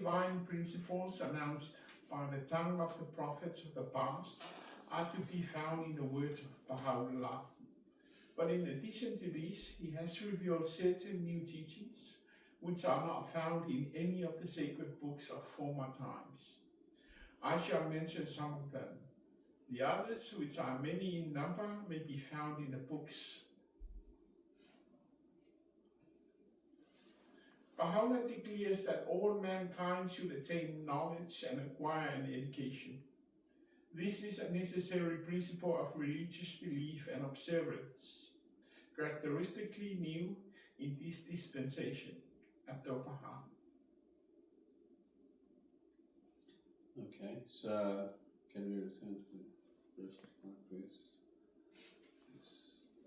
divine principles announced by the tongue of the prophets of the past are to be found in the words of Baha'u'llah. But in addition to these, he has revealed certain new teachings which are not found in any of the sacred books of former times. I shall mention some of them. The others, which are many in number, may be found in the books. Baha'u'llah declares that all mankind should attain knowledge and acquire an education. This is a necessary principle of religious belief and observance, characteristically new in this dispensation. Abdul Baha. Okay, so can we return to the first part, please?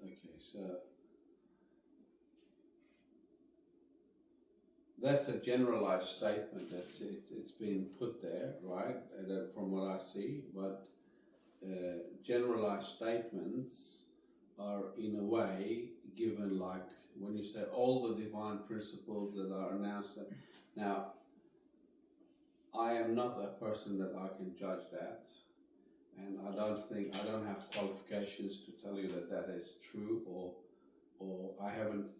Okay, so that's a generalized statement. It's been put there, right? From what I see, but generalized statements are in a way given like when you say all the divine principles that are announced. Now, I am not a person that I can judge that, and I don't have qualifications to tell you that that is true, or I haven't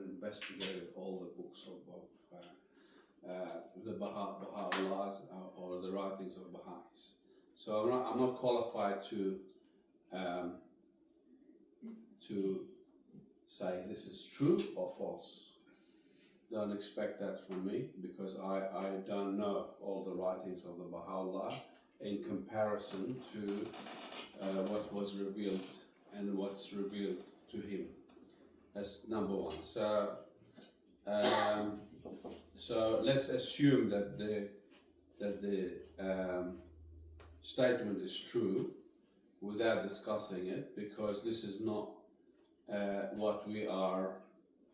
investigated all the books of the Baha'u'llahs or the writings of Baha'is. So I'm not qualified to say this is true or false. Don't expect that from me, because I don't know all the writings of the Baha'u'llah in comparison to what was revealed and what's revealed to him. That's number one. So let's assume that the statement is true without discussing it, because this is not what we are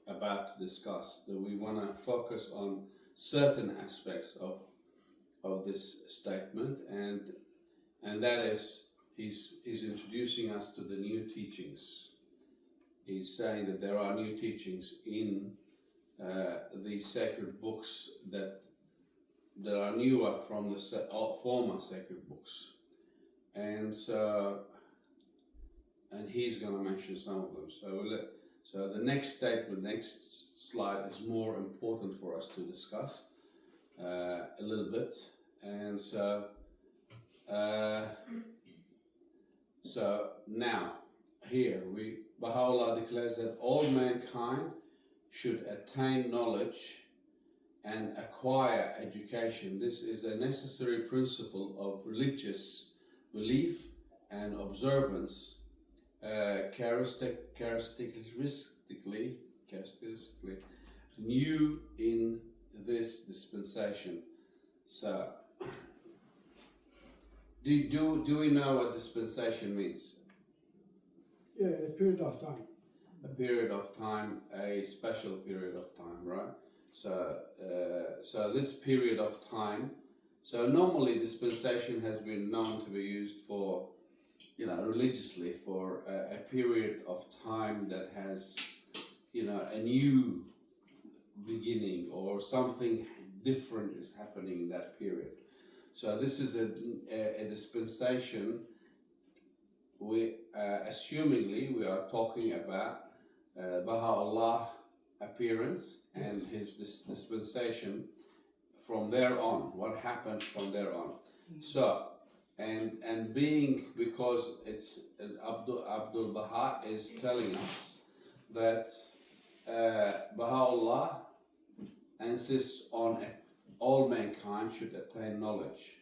about to discuss. That we want to focus on certain aspects of this statement, and that is he's introducing us to the new teachings. He's saying that there are new teachings in these sacred books that are newer from the former sacred books, and he's going to mention some of them. So the next statement, next slide, is more important for us to discuss a little bit. And so now here Baha'u'llah declares that all mankind should attain knowledge and acquire education. This is a necessary principle of religious belief and observance, characteristically new in this dispensation. So, do we know what dispensation means? Yeah, a period of time. A period of time, a special period of time, right? So this period of time. So normally dispensation has been known to be used for, religiously for a period of time that has, a new beginning or something different is happening in that period. So this is a dispensation. Assumingly, we are talking about Baha'u'llah appearance and his dispensation from there on, what happened from there on. So, and being, because it's Abdul Baha is telling us that Baha'u'llah insists on all mankind should attain knowledge.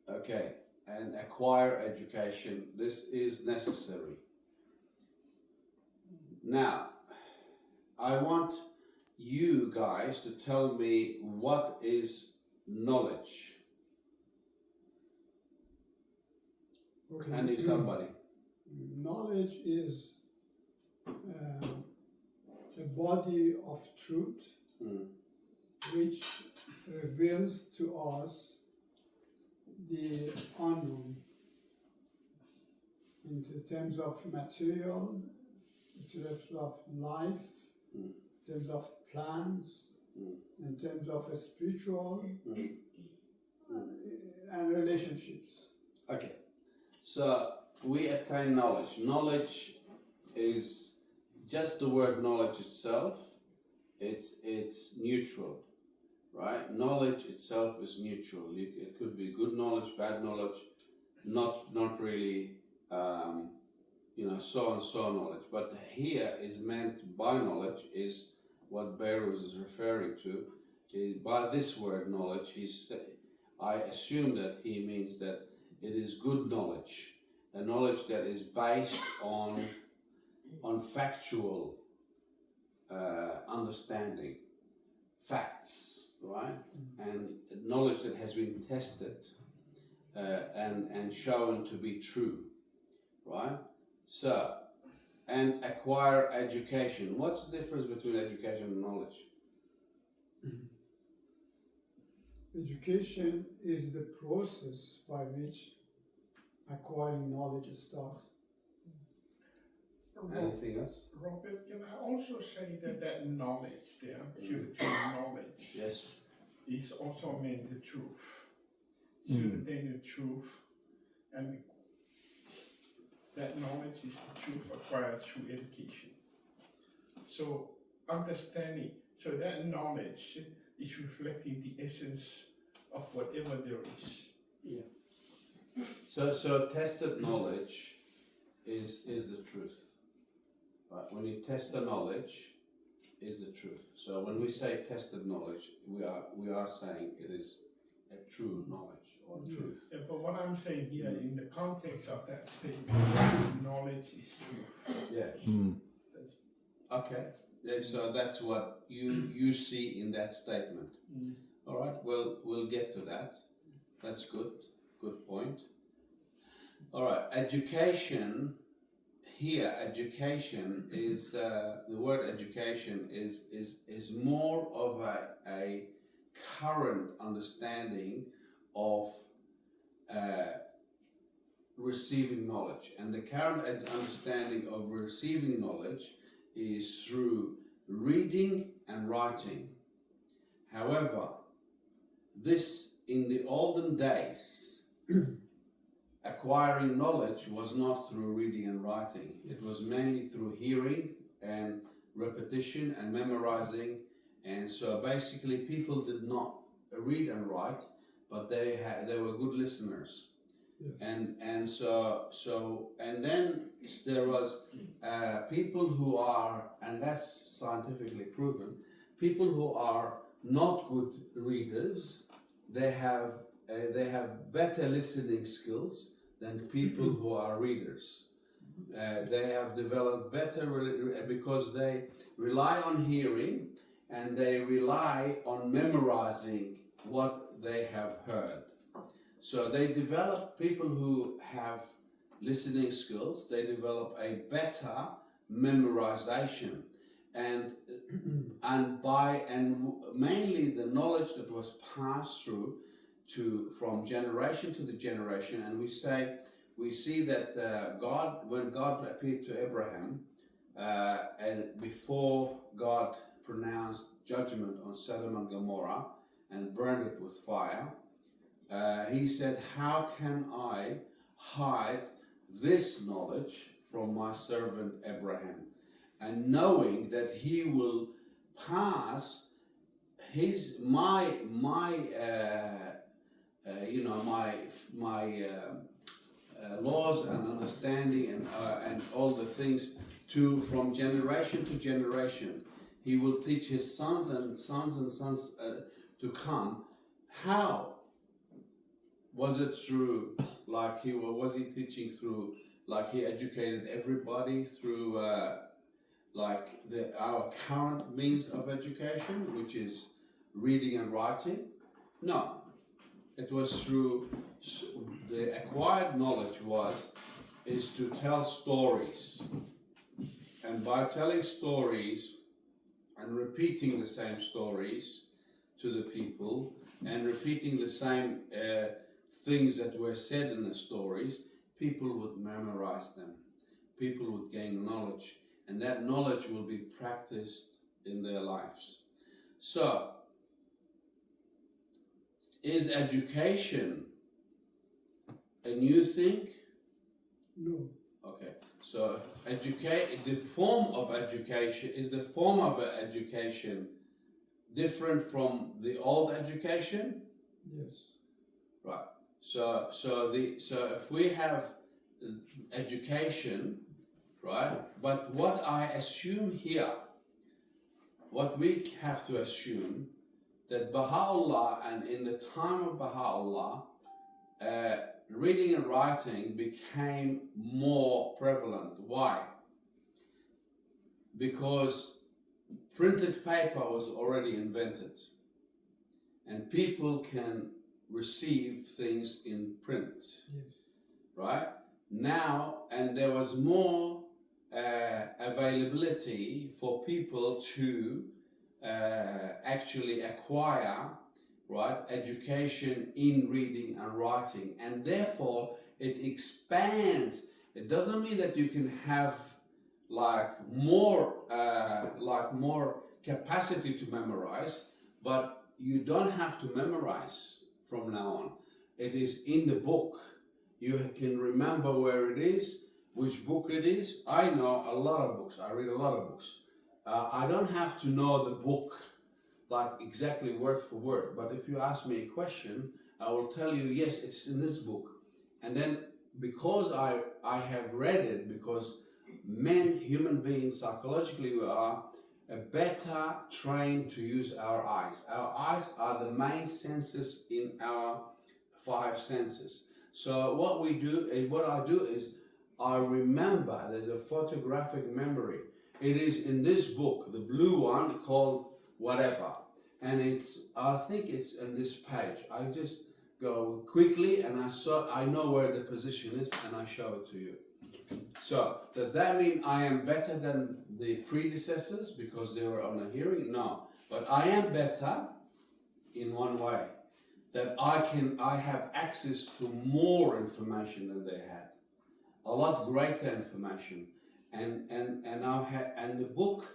Okay, and acquire education. This is necessary. Now, I want you guys to tell me what is knowledge. Okay. I need somebody. Knowledge is a body of truth which reveals to us the unknown in terms of material, in terms of life, in terms of plans, in terms of a spiritual Mm. and relationships. Okay, so we attain knowledge. Knowledge is just the word knowledge itself. It's neutral, right? Knowledge itself is neutral. It could be good knowledge, bad knowledge, not really, so and so knowledge. But here is meant by knowledge is what Beirut is referring to. By this word knowledge, I assume that he means that it is good knowledge, a knowledge that is based on factual understanding, facts, right? And knowledge that has been tested and shown to be true, right? So, and acquire education. What's the difference between education and knowledge? Education is the process by which acquiring knowledge starts. Anything else? Robert, can I also say that knowledge there, purity knowledge, Yes. is also meant the truth. To attain the truth, and that knowledge is the truth acquired through education. So understanding, so that knowledge is reflecting the essence of whatever there is. Yeah. So tested knowledge is the truth. Right? When you test the knowledge, is the truth. So when we say tested knowledge, we are saying it is a true knowledge or truth. Yeah, but what I'm saying here, in the context of that statement, knowledge is truth. Yeah. Okay. Yeah, so that's what you see in that statement. All right. Well, we'll get to that. That's good. Good point. All right. Education. Here, education is the word education is more of a current understanding of receiving knowledge, and the current understanding of receiving knowledge is through reading and writing. However, this in the olden days, acquiring knowledge was not through reading and writing. It was mainly through hearing and repetition and memorizing. And so basically people did not read and write, but they were good listeners. Yeah. And then there was people who are, and that's scientifically proven, people who are not good readers, they have better listening skills than people who are readers. They have developed better because they rely on hearing and they rely on memorizing what they have heard. So they develop, people who have listening skills, they develop a better memorization and mainly the knowledge that was passed through from generation to the generation. And we see that when God appeared to Abraham and before God pronounced judgment on Sodom and Gomorrah and burned it with fire, he said, how can I hide this knowledge from my servant Abraham? And knowing that he will pass my laws and understanding and all the things from generation to generation. He will teach his sons and sons to come. How was it through? Was he teaching through? Like he educated everybody through our current means of education, which is reading and writing? No. It was through the acquired knowledge is to tell stories. And by telling stories and repeating the same stories to the people and repeating the same things that were said in the stories, people would memorize them. People would gain knowledge, and that knowledge will be practiced in their lives. So, is education a new thing? No. Okay, so the form of education, is the form of education different from the old education? Yes. Right. So if we have education, right? But what I assume here, what we have to assume, that Baha'u'llah, and in the time of Baha'u'llah, reading and writing became more prevalent. Why? Because printed paper was already invented, and people can receive things in print. Yes. Right? Now, and there was more availability for people to actually acquire, right, education in reading and writing, and therefore it expands. It doesn't mean that you can have more capacity to memorize, but you don't have to memorize from now on. It is in the book. You can remember where it is, which book it is. I know a lot of books. I read a lot of books. I don't have to know the book like exactly word for word, but if you ask me a question, I will tell you, yes, it's in this book. And then because I have read it, because human beings, psychologically, we are better trained to use our eyes. Our eyes are the main senses in our 5 senses. So what I do is I remember. There's a photographic memory. It is in this book, the blue one called whatever, and I think it's in this page. I just go quickly and I know where the position is and I show it to you. So does that mean I am better than the predecessors because they were on a hearing? No, but I am better in one way, that I have access to more information than they had, a lot greater information, and the book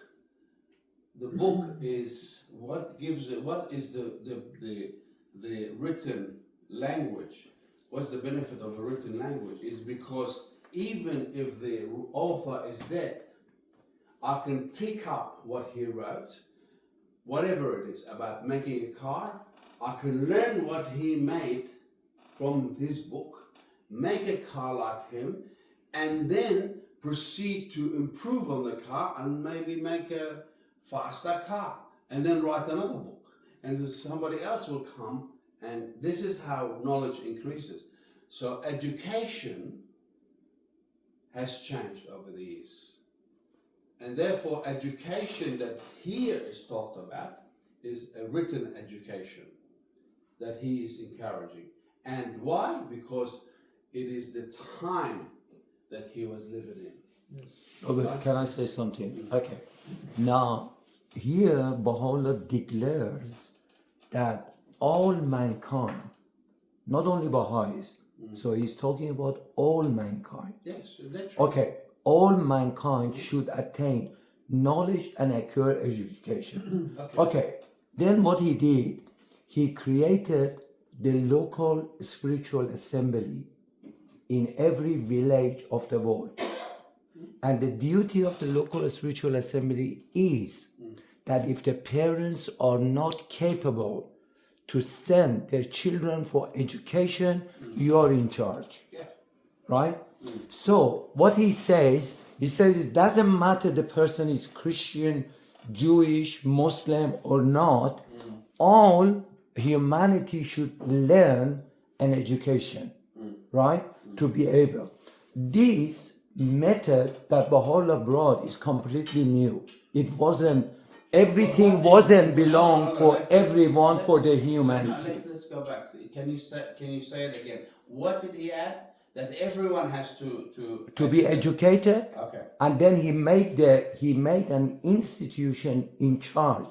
is what gives it. What is the written language? What's the benefit of a written language? Is because even if the author is dead, I can pick up what he wrote, whatever it is, about making a car. I can learn what he made from his book, make a car like him, and then proceed to improve on the car and maybe make a faster car, and then write another book. And somebody else will come, and this is how knowledge increases. So education has changed over the years. And therefore education that here is talked about is a written education that he is encouraging. And why? Because it is the time that he was living in. Yes. Robert, can I say something? Okay. Now, here Baha'u'llah declares that all mankind, not only Baha'is, so he's talking about all mankind. Yes, literally. Okay, all mankind should attain knowledge and acquire education. Okay, then what he did, he created the local spiritual assembly in every village of the world. And the duty of the local spiritual assembly is that if the parents are not capable to send their children for education, you are in charge. Yeah. Right? So what he says it doesn't matter the person is Christian, Jewish, Muslim or not, all humanity should learn an education, right? To be able. This method that Baha'u'llah brought is completely new. It wasn't, everything wasn't belong for everyone, for the humanity. Let's go back. Can you say it again? What did he add? That everyone has to be educated. Okay. And then he made an institution in charge.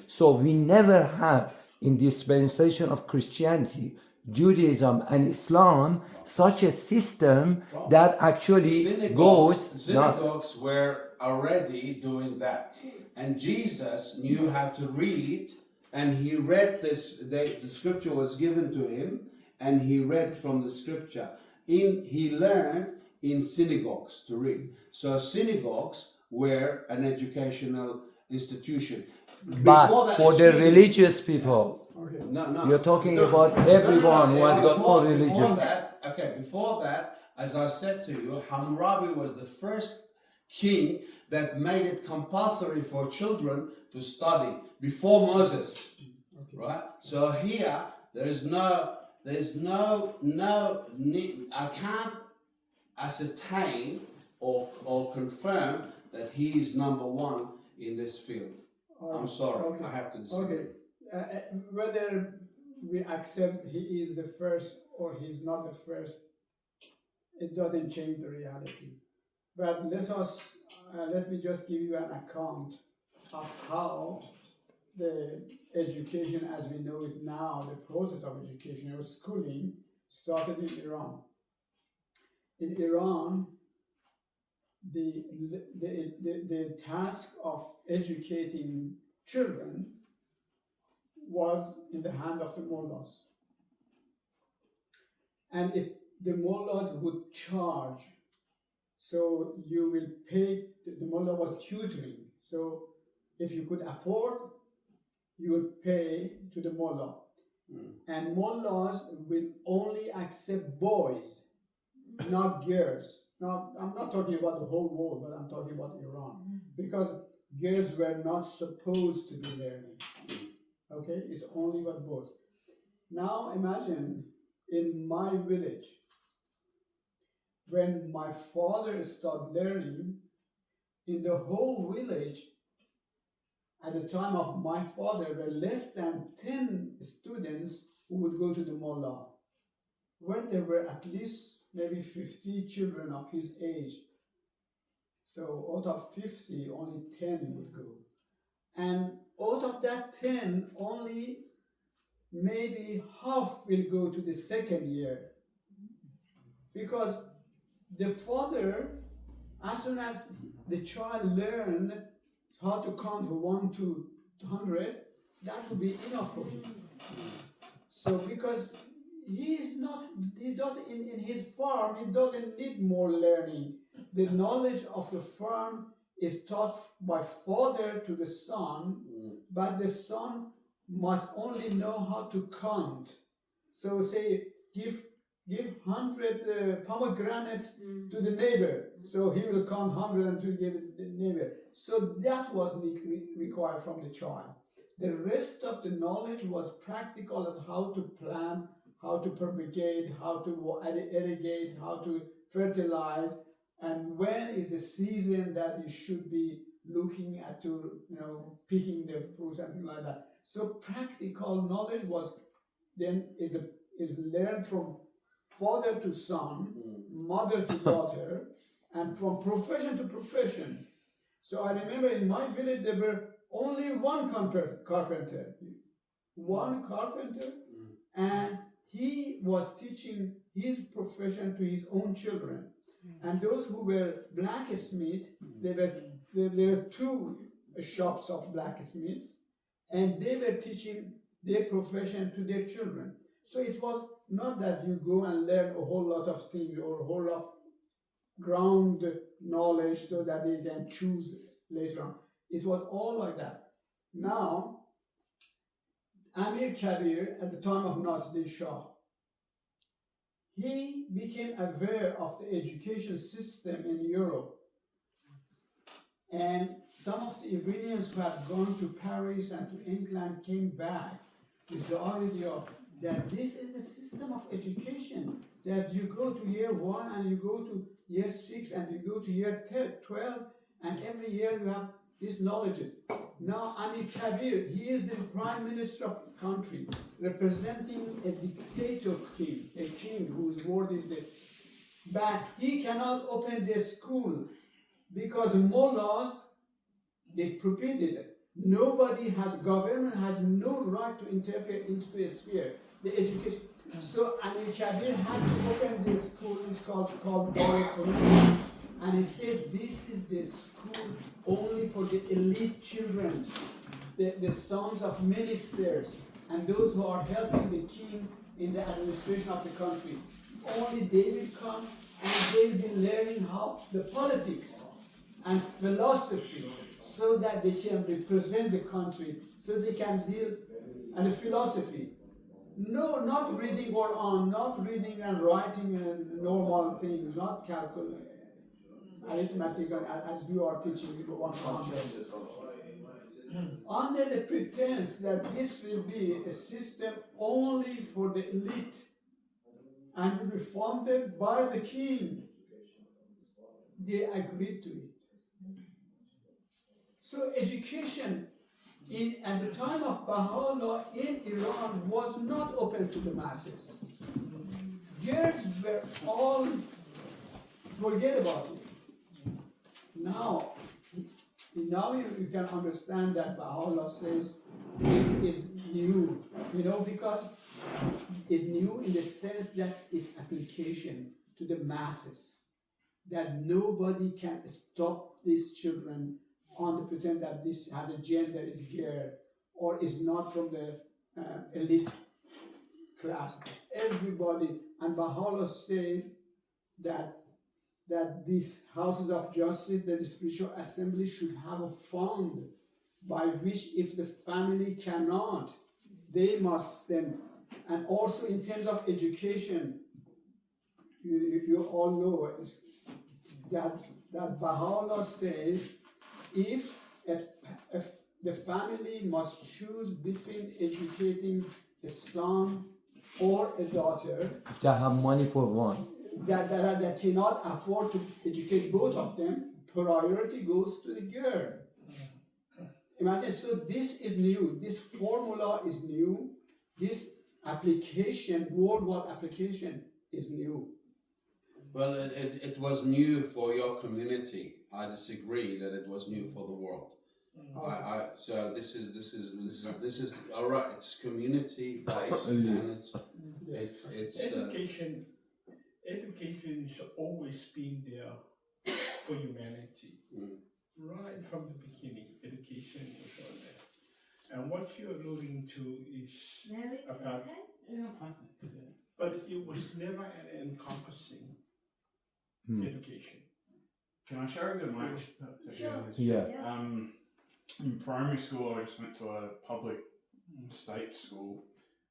So we never had in dispensation of Christianity Judaism and Islam such a system that actually goes not Synagogues were already doing that, and Jesus knew how to read, and he read this. The scripture was given to him, and he read from the scripture. He learned in synagogues to read. So synagogues were an educational institution. but Before that, for the excuse me. religious people. Okay. No. You're talking about everyone who has got no religion. Before that, as I said to you, Hammurabi was the first king that made it compulsory for children to study before Moses. Okay. Right? So here, there's no need. I can't ascertain or confirm that he is number one in this field. I'm sorry, Okay. I have to disagree. Okay. Whether we accept he is the first or he's not the first, it doesn't change the reality. But let me just give you an account of how the education as we know it now, the process of education or schooling started in Iran. In Iran, the task of educating children was in the hand of the mullahs. And if the mullahs would charge, so you will pay, the mullah was tutoring. So if you could afford, you would pay to the mullah. And mullahs will only accept boys, not girls. Now, I'm not talking about the whole world, but I'm talking about Iran. Because girls were not supposed to be learning. Okay, it's only about boys. Now imagine in my village, when my father started learning, in the whole village, at the time of my father, there were less than 10 students who would go to the mullah, where there were at least maybe 50 children of his age. So out of 50, only 10 would go. And out of that 10, only maybe half will go to the second year. Because the father, as soon as the child learned how to count from 1 to 100, that would be enough for him. So because he doesn't, in his farm, he doesn't need more learning. The knowledge of the farm is taught by father to the son, but the son must only know how to count. So say, give 100 pomegranates to the neighbor, so he will count 100 and to give it to the neighbor. So that was required from the child. The rest of the knowledge was practical as how to plant, how to propagate, how to irrigate, how to fertilize, and when is the season that you should be looking at to, picking the fruit, something like that. So practical knowledge was then is learned from father to son, mother to daughter, and from profession to profession. So I remember in my village there were only one carpenter, and he was teaching his profession to his own children. And those who were blacksmiths, there were 2 shops of blacksmiths, and they were teaching their profession to their children. So it was not that you go and learn a whole lot of things or a whole lot of ground knowledge so that they can choose later on. It was all like that. Now, Amir Kabir, at the time of Nasruddin Shah, he became aware of the education system in Europe. And some of the Iranians who had gone to Paris and to England came back with the idea that this is the system of education, that you go to year 1 and you go to year 6 and you go to year 12, and every year you have this knowledge. Now Amir Kabir, he is the prime minister of the country, representing a dictator king, a king whose word is the, but he cannot open the school because mullahs, they forbidden it. Government has no right to interfere into a sphere, the education. So Amir Kabir had to open this school, which is called Baha'is, and he said this is the school only for the elite children, the sons of ministers, and those who are helping the king in the administration of the country. Only they will come and they will be learning how the politics and philosophy so that they can represent the country, so they can deal, and the philosophy. No, not reading Quran, not reading and writing normal things, not calculating, arithmetic as you are teaching one concept. Under the pretense that this will be a system only for the elite and will be funded by the king, they agreed to it. So education at the time of Baha'u'llah in Iran was not open to the masses. Girls were all, forget about it. Now you can understand that Baha'u'llah says this is new, because it's new in the sense that its application to the masses, that nobody can stop these children on the pretend that this has a gender, is girl, or is not from the elite class. Everybody, and Baha'u'llah says that these houses of justice, that the spiritual assembly should have a fund by which if the family cannot, they must then, and also in terms of education, you all know that Baha'u'llah says if the family must choose between educating a son or a daughter, If they have money for one. that cannot afford to educate both of them, priority goes to the girl. Imagine, so this is new, this formula is new, this application, worldwide application is new. Well, it was new for your community. I disagree that it was new for the world. So this is all right. It's community based and it's Education has always been there for humanity. Right from the beginning, education was on there. And what you're alluding to is about, but it was never an encompassing education. Can I share a bit of my Sure. Yeah. In primary school, I just went to a public state school,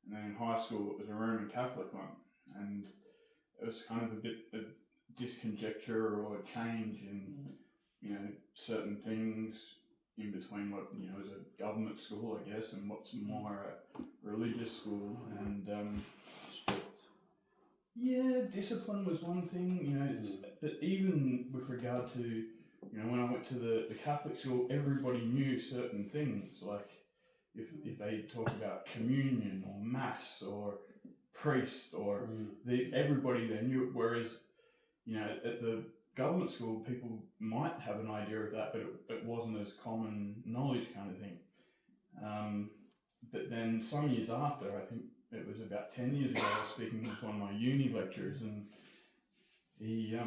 and then in high school, it was a Roman Catholic one, and it was kind of a bit of disconjecture or change in, certain things in between what, was a government school, I guess, and what's more a religious school, and strict. yeah, discipline was one thing, but even with regard to, when I went to the Catholic school, everybody knew certain things, like if they talk about communion or mass or priest or everybody they knew it, whereas, at the government school, people might have an idea of that, but it wasn't as common knowledge kind of thing. But then some years after, I think it was about 10 years ago, I was speaking with one of my uni lecturers, and he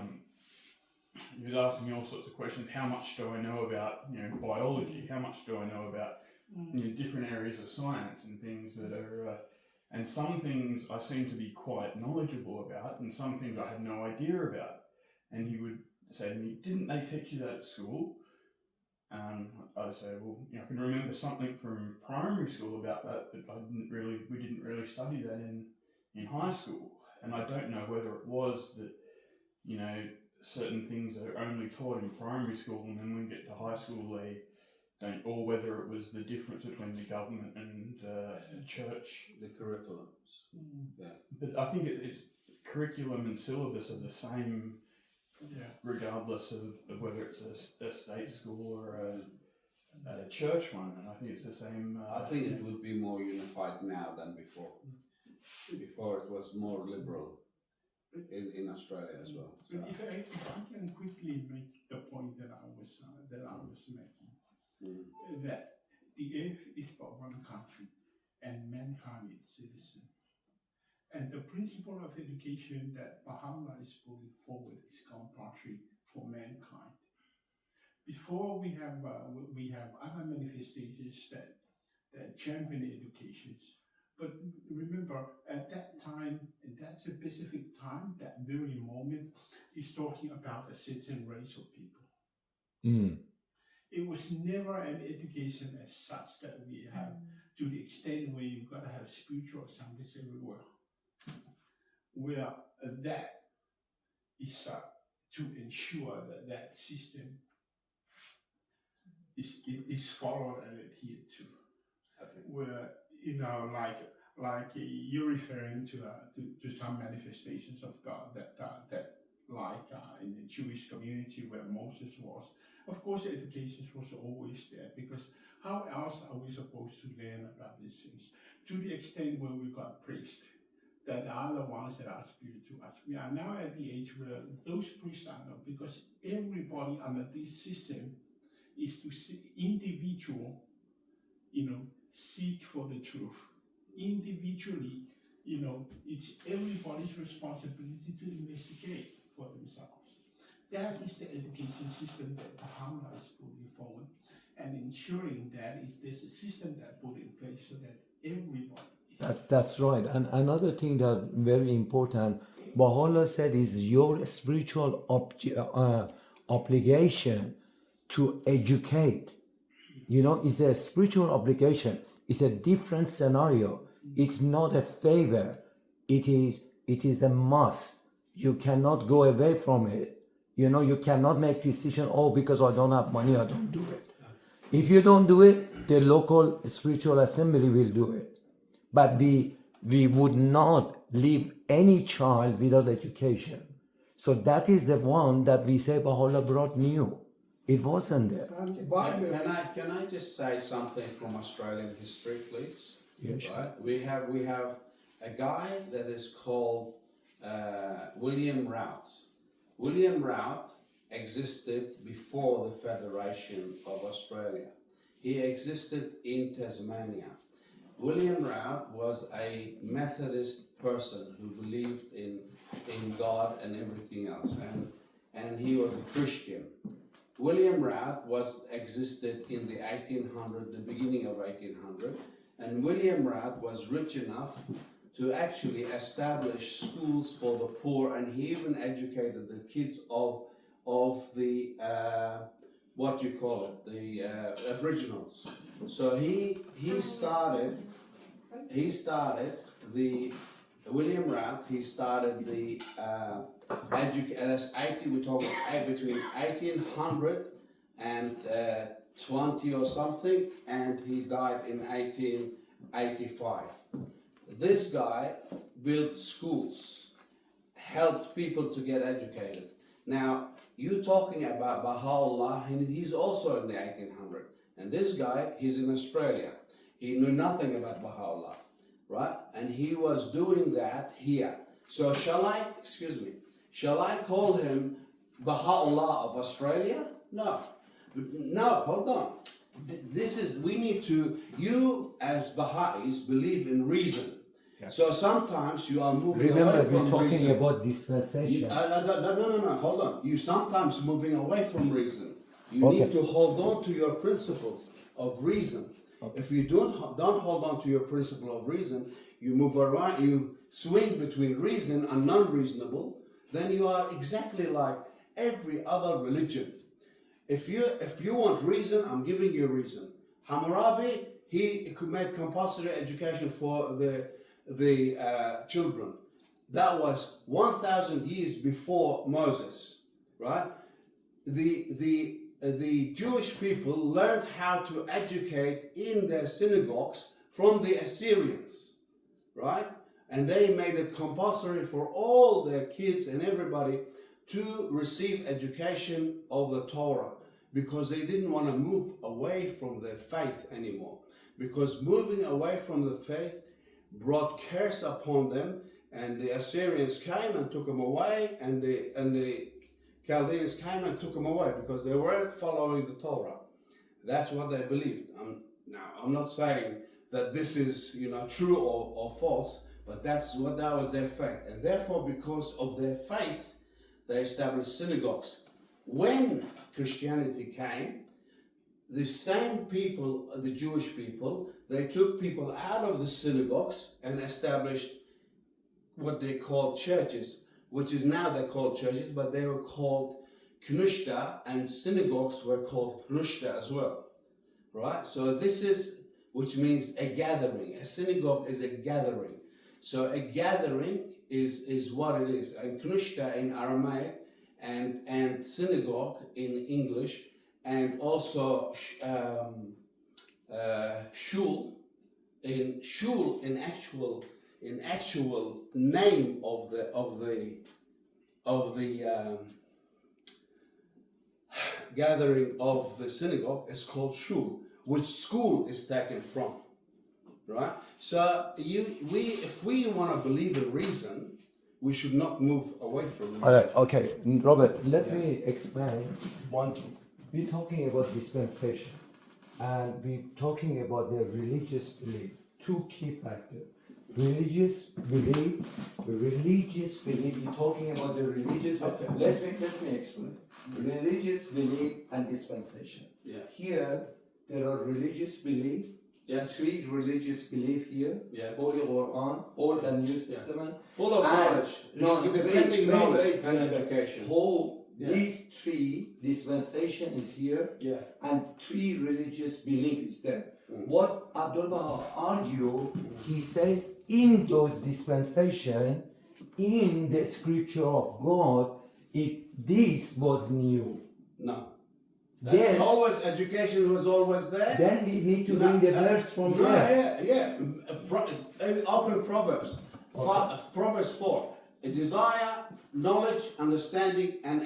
was asking me all sorts of questions. How much do I know about, biology? How much do I know about, different areas of science and things that are, and some things I seem to be quite knowledgeable about, and some things I had no idea about. And he would say to me, "Didn't they teach you that at school?" I'd say, "Well, I can remember something from primary school about that, but we didn't really study that in high school." And I don't know whether it was that, certain things are only taught in primary school, and then when we get to high school they don't, or whether it was the difference between the government and church. The curriculums. Yeah. But I think it's curriculum and syllabus are the same, regardless of whether it's a state school or a church one, and I think it's the same. I think it would be more unified now than before. Before it was more liberal in Australia as well. So. But if I can quickly make the point that I was making, that the earth is but one country, and mankind is citizen, And the principle of education that Baha'u'llah is putting forward is compulsory for mankind. Before we have other manifestations that champion educations. But remember, at that time, at that specific time, that very moment, is talking about a certain race of people. Mm. It was never an education as such that we have, to the extent where you've got to have spiritual assemblies everywhere. Where that is to ensure that that system is followed and adhered to. Okay. Where, like you're referring to some manifestations of God that in the Jewish community where Moses was. Of course, education was always there, because how else are we supposed to learn about these things? To the extent where we got priests that are the ones that are spirit to us. We are now at the age where those priests are not, because everybody under this system is to see individual, seek for the truth. Individually, it's everybody's responsibility to investigate for themselves. That is the education system that Baha'u'llah is putting forward, and ensuring that there's a system that put in place so that everybody. That's right. And another thing that's very important, Baha'u'llah said, is your spiritual obligation to educate. It's a spiritual obligation. It's a different scenario. It's not a favor. It is a must. You cannot go away from it. You cannot make decision, because I don't have money, I don't do it. If you don't do it, the local spiritual assembly will do it. But we would not leave any child without education. So that is the one that we say Baha'u'llah brought new. It wasn't there. Can I just say something from Australian history, please? Yeah, sure. Right? We have a guy that is called William Rout. William Rout existed before the Federation of Australia. He existed in Tasmania. William Rout was a Methodist person who believed in God and everything else, and he was a Christian. William Rout existed in the 1800, the beginning of 1800, and William Rout was rich enough to actually establish schools for the poor, and he even educated the kids of the the Aboriginals. So William Rout. He started the we're talking between 1800 and 20 or something, and he died in 1885. This guy built schools, helped people to get educated. Now, you're talking about Baha'u'llah, and he's also in the 1800s. And this guy, he's in Australia. He knew nothing about Baha'u'llah, right? And he was doing that here. So shall I call him Baha'u'llah of Australia? No, hold on. You as Baha'is believe in reason. Yeah. So sometimes you are moving away from reason. Remember, we're talking about dispensation. No, hold on. You're sometimes moving away from reason. You need to hold on to your principles of reason. Okay. If you don't hold on to your principle of reason, you move around, you swing between reason and non-reasonable, then you are exactly like every other religion. If you want reason, I'm giving you reason. Hammurabi, he made compulsory education for the children. That was 1,000 years before Moses, right? The Jewish people learned how to educate in their synagogues from the Assyrians, right? And they made it compulsory for all their kids and everybody to receive education of the Torah, because they didn't want to move away from their faith anymore. Because moving away from the faith brought curse upon them, and the Assyrians came and took them away, and the Chaldeans came and took them away because they weren't following the Torah. That's what they believed. Now, I'm not saying that this is true or false, But that was their faith. And therefore, because of their faith, they established synagogues. When Christianity came, the same people, the Jewish people, they took people out of the synagogues and established what they called churches, which is now they're called churches, but they were called knushta, and synagogues were called knushta as well, right? So this is, which means a gathering. A synagogue is a gathering. So a gathering is what it is. And knushta in Aramaic and synagogue in English, and also shul in actual name of the gathering of the synagogue is called shul, which school is taken from, right? So if we want to believe in reason, we should not move away from reason. All right, okay, Robert, let Yeah. me explain one thing. We're talking about dispensation, and we're talking about the religious belief. Two key factors. Religious belief. You're talking about the religious. Okay. Let me explain. Religious belief and dispensation. Yeah. Here, there are religious belief. Yeah. Three religious belief here. Yeah. Holy Quran, Old and New Testament. Full of And- knowledge. Depending knowledge and education. Whole Yeah. these three dispensation is here, Yeah. and three religious belief is there. Mm. What Abdul Baha argue, he says in those dispensation, in the scripture of God, this was new. No. That's Then, always education was always there. then we need to bring the verse from No, there. yeah. Open Proverbs. Okay. Proverbs 4. A desire, knowledge, understanding, and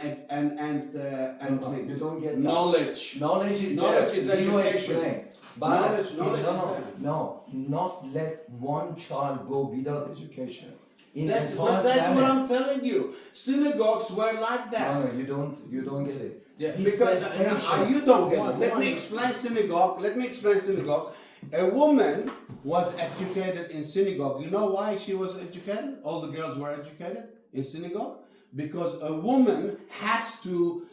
You don't get that. knowledge. Knowledge is Knowledge there. is You education. explain. But Knowledge is there. not let one child go without education. That's a what planet. I'm telling you. Synagogues were like that. No, you don't get it. Yeah, because you don't get it. Let me explain synagogue. A woman was educated in synagogue. You know why she was educated? All the girls were educated in synagogue? Because a woman has to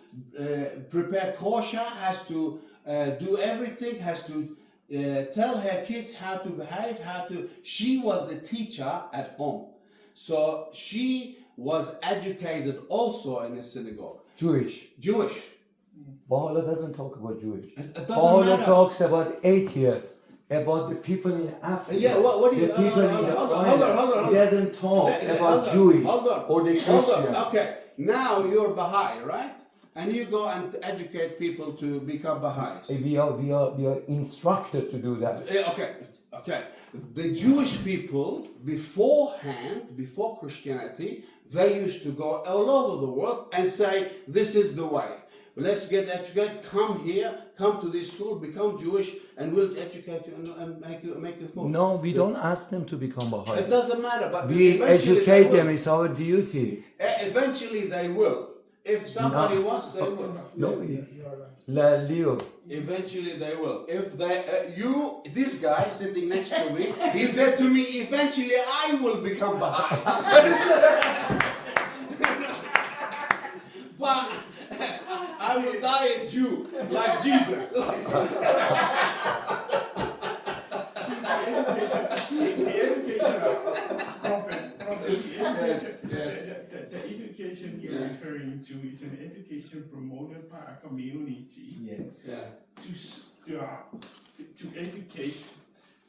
prepare kosher, has to do everything, has to tell her kids how to behave, she was the teacher at home. So she was educated also in a synagogue. Jewish. Baha'u'llah doesn't talk about Jewish. It doesn't Baha'u'llah matter. talks about atheists, about the people in Africa. Yeah, what do you... The people in the Hold on. He doesn't talk about Hold on, Jewish hold on. or the Hold Christian. on. Okay, now you're Baha'i, right? And you go and educate people to become Baha'is. We are instructed to do that. Okay. The Jewish people beforehand, before Christianity, they used to go all over the world and say, this is the way. Let's get educated, come here, come to this school, become Jewish, and we'll educate you and make you full. No, we don't ask them to become It Baha'i. doesn't matter, but We eventually educate they them, will. it's our duty. Eventually they will. If somebody wants, they will. No, Leo. Eventually they will. If they, this guy sitting next to me, he said to me, eventually I will become Baha'i. But I will die a Jew, like Jesus. The education you're referring to is an education promoted by a community Yes. Yeah. to educate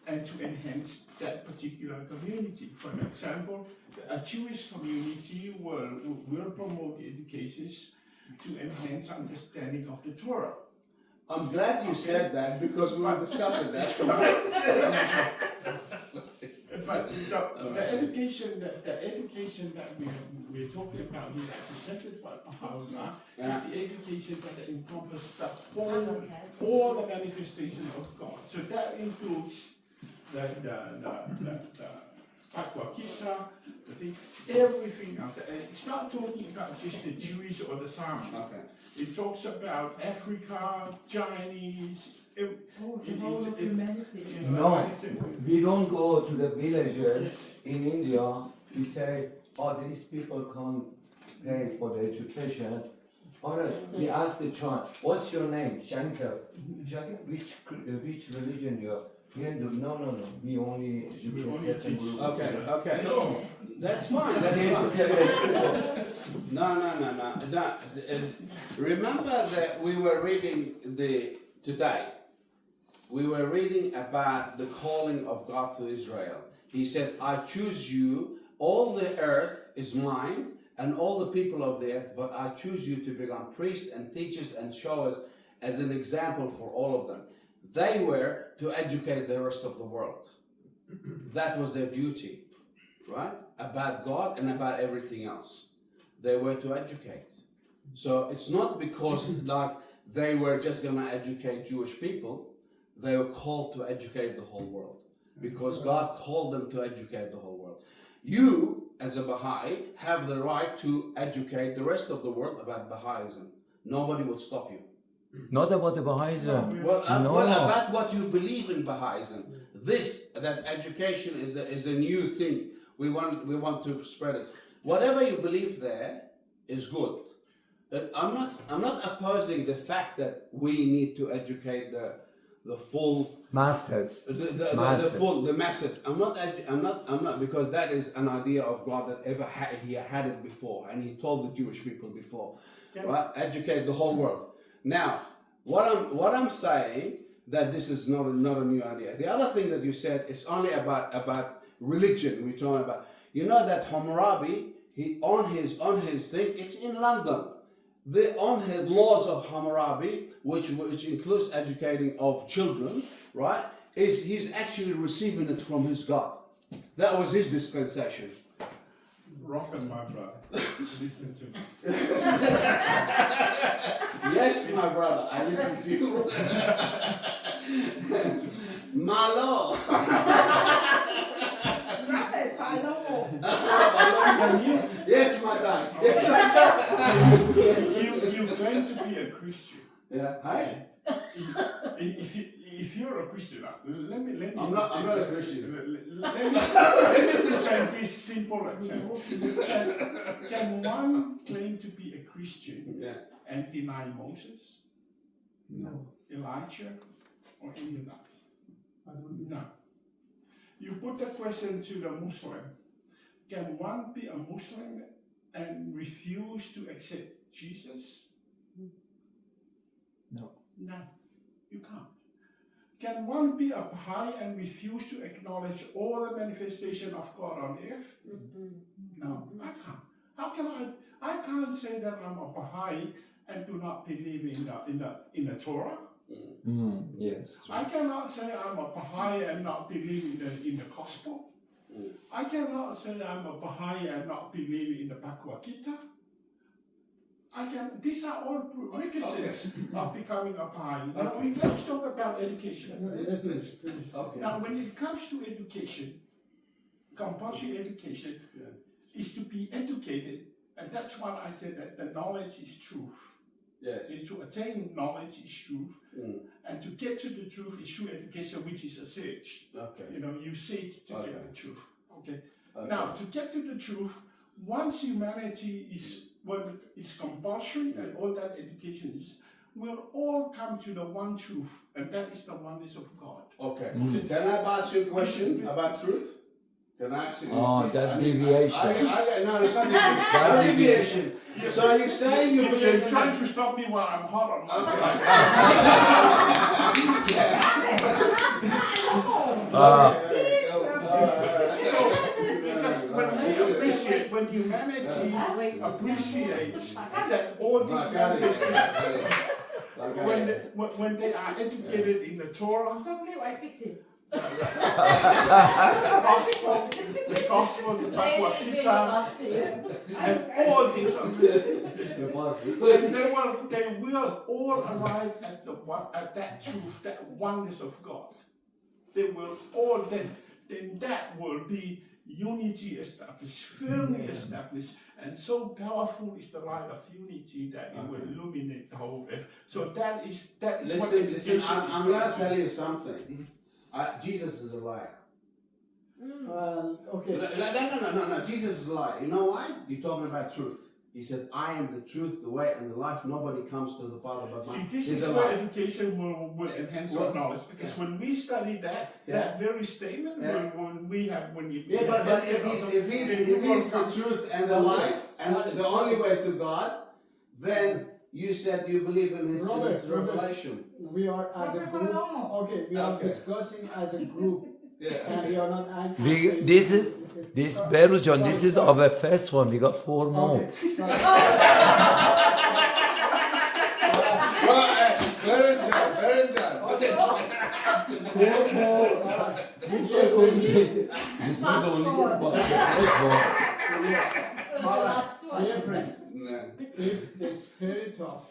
and to enhance that particular community. For example, a Jewish community will promote educations to enhance understanding of the Torah. I'm glad you said that because we were discussing that. But the education that we're talking about here, presented by Baha'u'llah, is the education that encompasses all the manifestation of God. So that includes the Fatwa Kita, everything else. And it's not talking about just the Jewish or the Sami. Okay. It talks about Africa, Chinese, The whole of humanity. No, we don't go to the villages in India. We say, oh, these people can't pay for the education. Honest, we ask the child, what's your name? Shankar. Shankar, which religion you are? Hindu. No. We only educate certain group. Okay. No, that's fine. That's fine. No. Remember that we were reading today. We were reading about the calling of God to Israel. He said, I choose you, all the earth is mine, and all the people of the earth, but I choose you to become priests and teachers and showers as an example for all of them. They were to educate the rest of the world. That was their duty, right? About God and about everything else. They were to educate. So it's not because like they were just going to educate Jewish people. They were called to educate the whole world because God called them to educate the whole world. You, as a Baha'i, have the right to educate the rest of the world about Baha'ism. Nobody will stop you. Not about the Bahaism. Well, No. about what you believe in Baha'ism. That education is a new thing. We want to spread it. Whatever you believe there is good. I'm not opposing the fact that we need to educate the full Masters. the masses. I'm not because that is an idea of God that he had it before, and he told the Jewish people before, right? Educate the whole world. Now, what I'm saying that this is not a new idea. The other thing that you said is only about religion. We're talking about. You know that Hammurabi, he on his thing. It's in London. On his laws of Hammurabi, which includes educating of children, right? He's actually receiving it from his God. That was his dispensation. Rocket, my brother. Listen to me. Yes, my brother, I listen to you. My Lord. Rapid, follow. Yes, my dad. Yes, You claim to be a Christian. yeah. Hi. If you're a Christian, let me. I'm not a Christian. Let me present this simple example. Can one claim to be a Christian and deny Moses, No, Elijah, or any of that? I don't No. You put the question to the Muslim. Can one be a Muslim and refuse to accept Jesus? No. No, you can't. Can one be a Baha'i and refuse to acknowledge all the manifestation of God on earth? No, I can't. How can I can't say that I'm a Baha'i and do not believe in the Torah. Yes. I cannot say I'm a Baha'i and not believe in the gospel. I cannot say I'm a Baha'i and not believe in the Bhagavad Gita. These are all prerequisites of becoming a Baha'i. Now, let's talk about education. Okay. Now, when it comes to education, compulsory education is to be educated, and that's why I said that the knowledge is truth. Yes. And to attain knowledge is truth, and to get to the truth is through education, which is a search. Okay. You seek to get the truth. Okay. Okay. Now, to get to the truth, once humanity is it's compulsory and all that education is, we'll all come to the one truth, and that is the oneness of God. Okay. Can I ask you a question about truth? Can I ask you? Oh, that deviation. No, it's not deviation. So you're saying you You're believe trying to stop me while I'm hot on my Because when humanity appreciates that all these manifestations, when they are educated in the Torah, I fix it. the gospel, the Bhagavad Gita, and all these others, they will all arrive at that truth, that oneness of God. They will all then that will be unity established, firmly established, and so powerful is the light of unity that it will illuminate the whole earth. So that is what Listen, education I'm is gonna tell you something. Jesus is a liar. Okay. No. Jesus is a liar. You know why? You're talking about truth. He said, I am the truth, the way, and the life. Nobody comes to the Father but See, mine. this He's is a where liar. education will enhance our knowledge, because when we study that very statement, when you But if he's the truth and the life and the only way to God, then you said you believe in his revelation. We are as a group. Okay, we are discussing as a group. And we are not. This Berujan, this is our first one. We got 4 more. Okay, sorry. Where is John? Okay. 4 more. This is only Dear friends, if the spirit of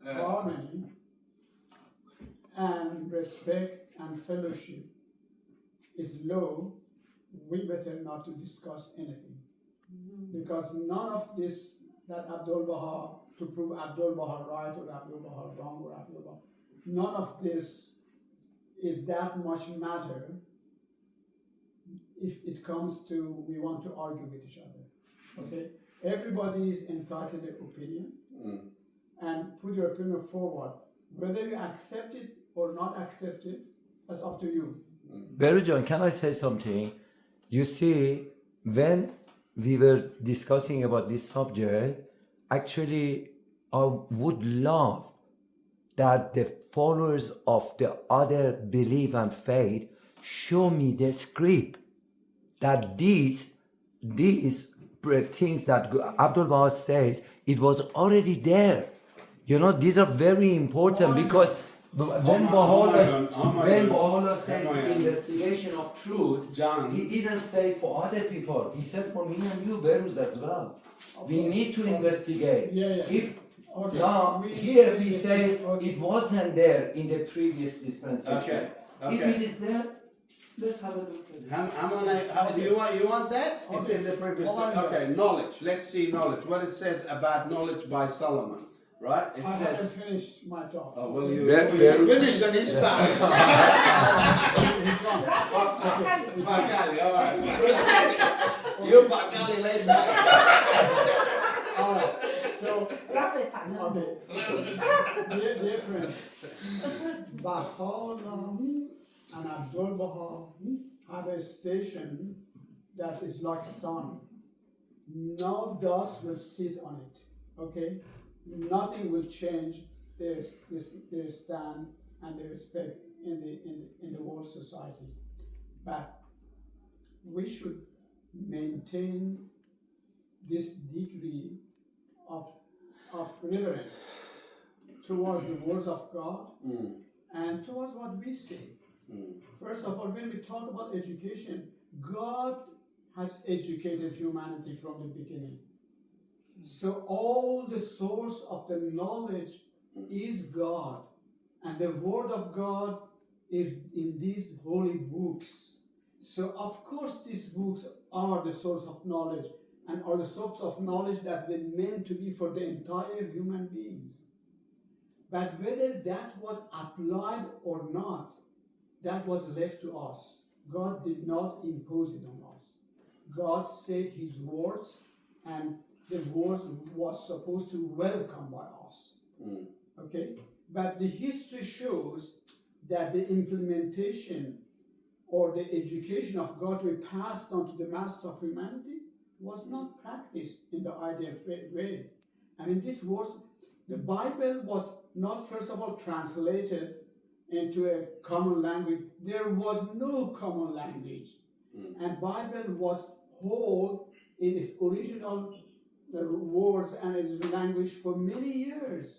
harmony and respect and fellowship is low, we better not to discuss anything. Because none of this that Abdul Baha, to prove Abdul Baha right or Abdul Baha wrong or Abdul Baha, none of this is that much matter if it comes to we want to argue with each other. Okay? Everybody is entitled to opinion and put your opinion forward. Whether you accept it or not accept it, that's up to you. Berujan, can I say something? You see, when we were discussing about this subject, actually, I would love that the followers of the other belief and faith show me the script that these things that Abdul Baha says, it was already there. You know, these are very important because when Baha'u'llah says investigation of truth, John, he didn't say for other people. He said for me and you, Beruz, as well. We need to investigate. If now here we say it wasn't there in the previous dispensation. If it is there, let's have a look at it. You want that? It's in the previous. Okay, knowledge. Let's see knowledge. What it says about knowledge by Solomon. Right? It I says. haven't finished my talk. Oh, well, you finished and it's time. Baha'is, all right. You're Baha'is late night. All right. So, dear friends, Baha'u'llah and Abdul Baha have a station that is like sun. No dust will sit on it. Okay? Nothing will change their stand and their respect in the world society. But we should maintain this degree of reverence towards the words of God and towards what we say. First of all, when we talk about education, God has educated humanity from the beginning. So all the source of the knowledge is God, and the word of God is in these holy books. So of course these books are the source of knowledge and are the source of knowledge that were meant to be for the entire human beings. But whether that was applied or not, that was left to us. God did not impose it on us. God said his words, and the words was supposed to welcome by us. Okay? But the history shows that the implementation or the education of God we passed on to the masses of humanity was not practiced in the ideal way. I mean, this was, the Bible was not, first of all, translated into a common language. There was no common language. And Bible was whole in its original words and its language for many years.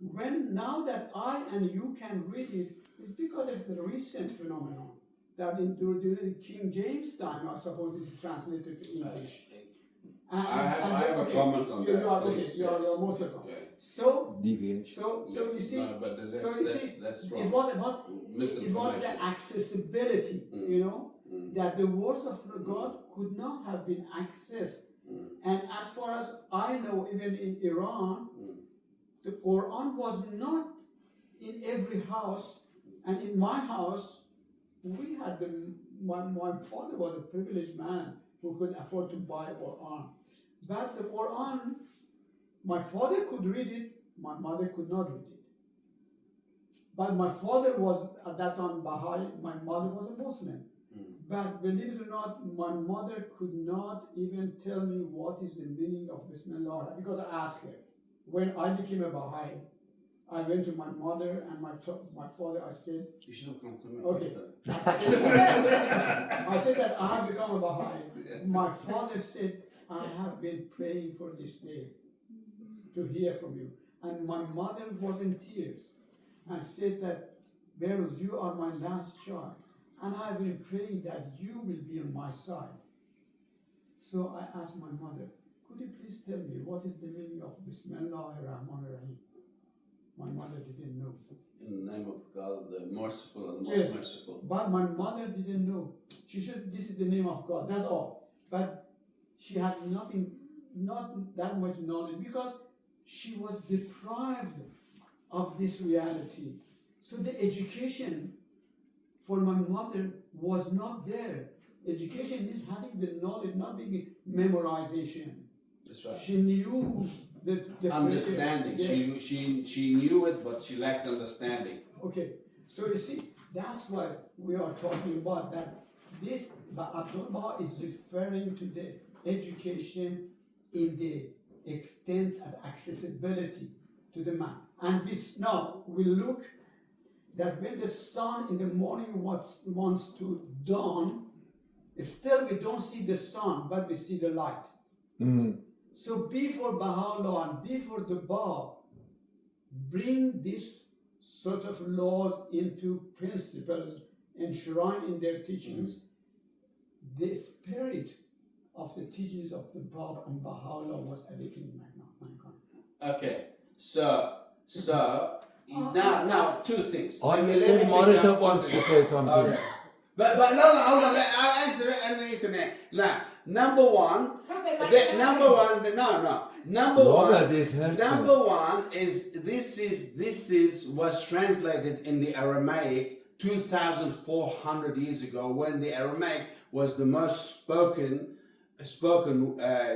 Now that I and you can read it, it's because it's a recent phenomenon that during the King James time, I suppose, this is translated to English. I have a comment on that. You are most welcome. So you see, No, but that's wrong. it was the accessibility, you know. that the words of God could not have been accessed. And as far as I know, even in Iran, the Quran was not in every house. And in my house, we had my father was a privileged man who could afford to buy Quran. But the Quran, my father could read it, my mother could not read it. But my father was at that time Baha'i, my mother was a Muslim. But believe it or not, my mother could not even tell me what is the meaning of Bismillah, because I asked her. When I became a Baha'i, I went to my mother and my father, I said, You should have come to me. okay. I said that I have become a Baha'i. My father said, I have been praying for this day to hear from you. And my mother was in tears and said that, Beros, you are my last child. And I've been praying that you will be on my side. So I asked my mother, could you please tell me what is the meaning of Bismillah ar-Rahman ar-Rahim? My mother didn't know. In the name of God, the merciful and most merciful. But my mother didn't know. She said, this is the name of God, that's all. But she had not that much knowledge because she was deprived of this reality. So the education for my mother was not there. Education means having the knowledge, not being memorization. That's right. She knew the Understanding. Yeah. She knew it, but she lacked understanding. Okay, so you see, that's what we are talking about, that this Abdul Baha is referring to the education in the extent and accessibility to the man. And this now we look that when the sun in the morning wants to dawn, still we don't see the sun, but we see the light. So before Baha'u'llah and before the Bab bring this sort of laws into principles enshrined in their teachings, the spirit of the teachings of the Bab and Baha'u'llah was awakening mankind. Okay, so now two things. I Let me believe bring Marita down wants two to things. say something. Okay. But no, hold on. I'll answer it and then you can answer. Now, number one. Number one is this is was translated in the Aramaic 2,400 years ago, when the Aramaic was the most spoken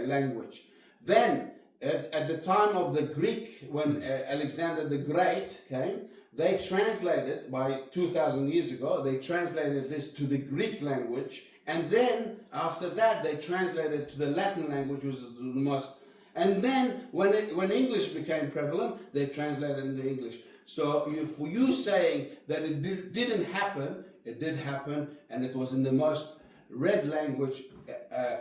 language. Then at the time of the Greek, when Alexander the Great came, they translated, by 2,000 years ago, they translated this to the Greek language, and then after that they translated to the Latin language, which was the most. And then when English became prevalent, they translated into English. So for you saying that it didn't happen, it did happen, and it was in the most read language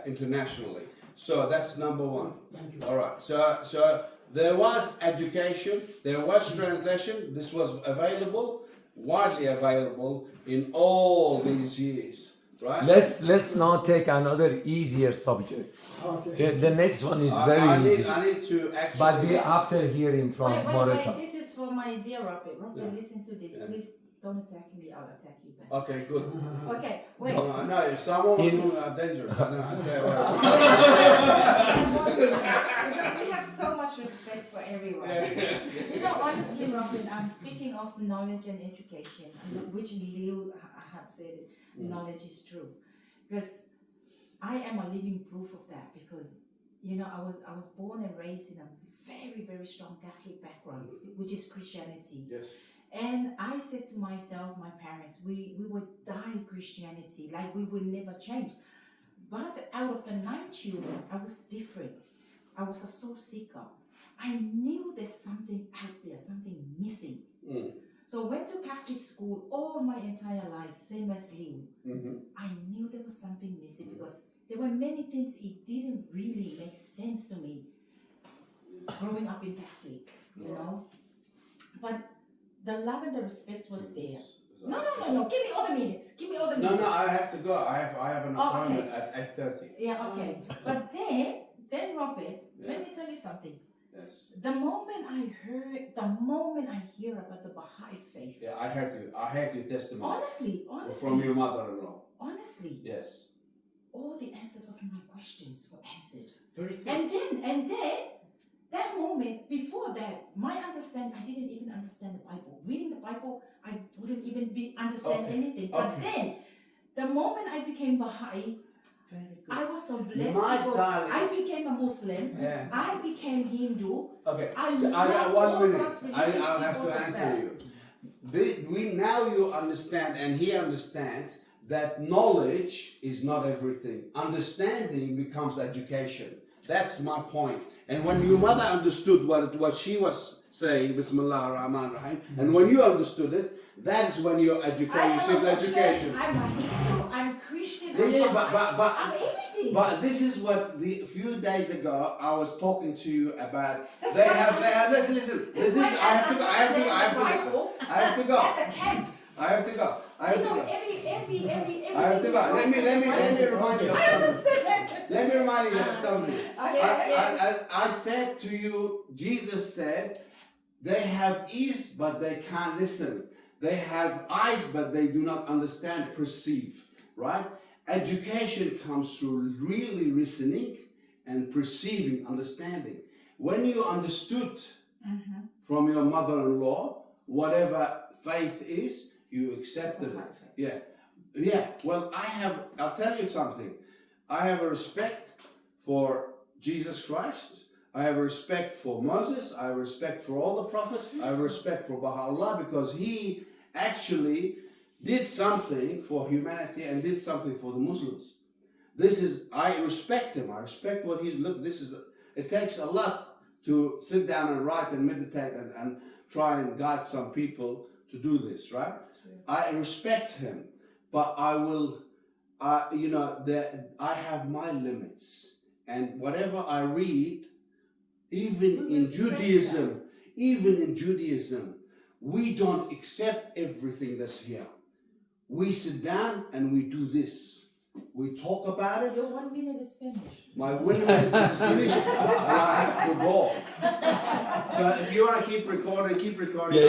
internationally. So that's number one. Thank you. All right. So there was education, there was translation. This was available, widely available in all these years. Right? Let's now take another easier subject. Okay. The next one is very easy. I need to actually. But we after hearing from Marita. This is for my dear Rabbi. Rabbi, Yeah. listen to this. Yeah. Please don't attack me. I'll attack you back. Okay, good. Okay, wait. No, if someone are dangerous. I know. I say Because we have so much respect for everyone. You know, honestly, Robin, I'm speaking of knowledge and education, which Leo has said, knowledge is truth. Because I am a living proof of that. Because you know, I was born and raised in a very, very strong Catholic background, which is Christianity. Yes. And I said to myself, my parents, we would die Christianity, like we would never change. But out of the 9 children, I was different. I was a soul seeker. I knew there's something out there, something missing. So I went to Catholic school all my entire life, same as Leo. I knew there was something missing because there were many things it didn't really make sense to me growing up in Catholic, you know. But the love and the respect was there. No. Give me all the minutes. No, I have to go. I have an appointment at 8:30. Yeah, okay. But then Robert, let me tell you something. Yes. The moment I hear about the Baha'i faith. Yeah, I heard your testimony. Honestly. From your mother-in-law. honestly, Yes. all the answers of my questions were answered. Very good. And then, that moment, before that, my understanding, I didn't even understand the Bible. Reading the Bible, I wouldn't even understand Okay, anything. But then, the moment I became Baha'i, Very good. I was so blessed My because darling. I became a Muslim. Yeah. I became Hindu. Okay. I I got love 1 all minute. God's I'll religions have because to of answer that. you. We now you understand, and he understands that knowledge is not everything. Understanding becomes education. That's my point. And when your mother understood what she was saying, Bismillah ar-Rahman ar-Rahim, and when you understood it, that is when your I education, am a received Muslim, education. I'm a Hindu, I'm Christian, Yeah, I'm, but I'm everything. But this is what a few days ago I was talking to you about. That's They why have listen. That's This why I have to go. I have to go. I have to go. At the camp. I have to go. I have You to know, go. everything. I have to go. Let me remind you of I something. understand. Let me remind you of something. Okay. I said to you, Jesus said, they have ears but they can't listen. They have eyes but they do not understand, perceive. Right? Education comes through really listening and perceiving, understanding. When you understood from your mother-in-law whatever faith is, you accepted it. Yeah. Yeah. Well, I'll tell you something. I have a respect for Jesus Christ. I have a respect for Moses. I have a respect for all the prophets. I have a respect for Baha'u'llah because he actually did something for humanity and did something for the Muslims. I respect him. I respect what he's look. It takes a lot to sit down and write and meditate and try and guide some people to do this, right? I respect him, but I have my limits, and whatever I read, even in Judaism, we don't accept everything that's here. We sit down and we do this. We talk about it. Your 1 minute is finished. My 1 minute is finished, and I have to go. So if you want to keep recording, keep recording. Yeah.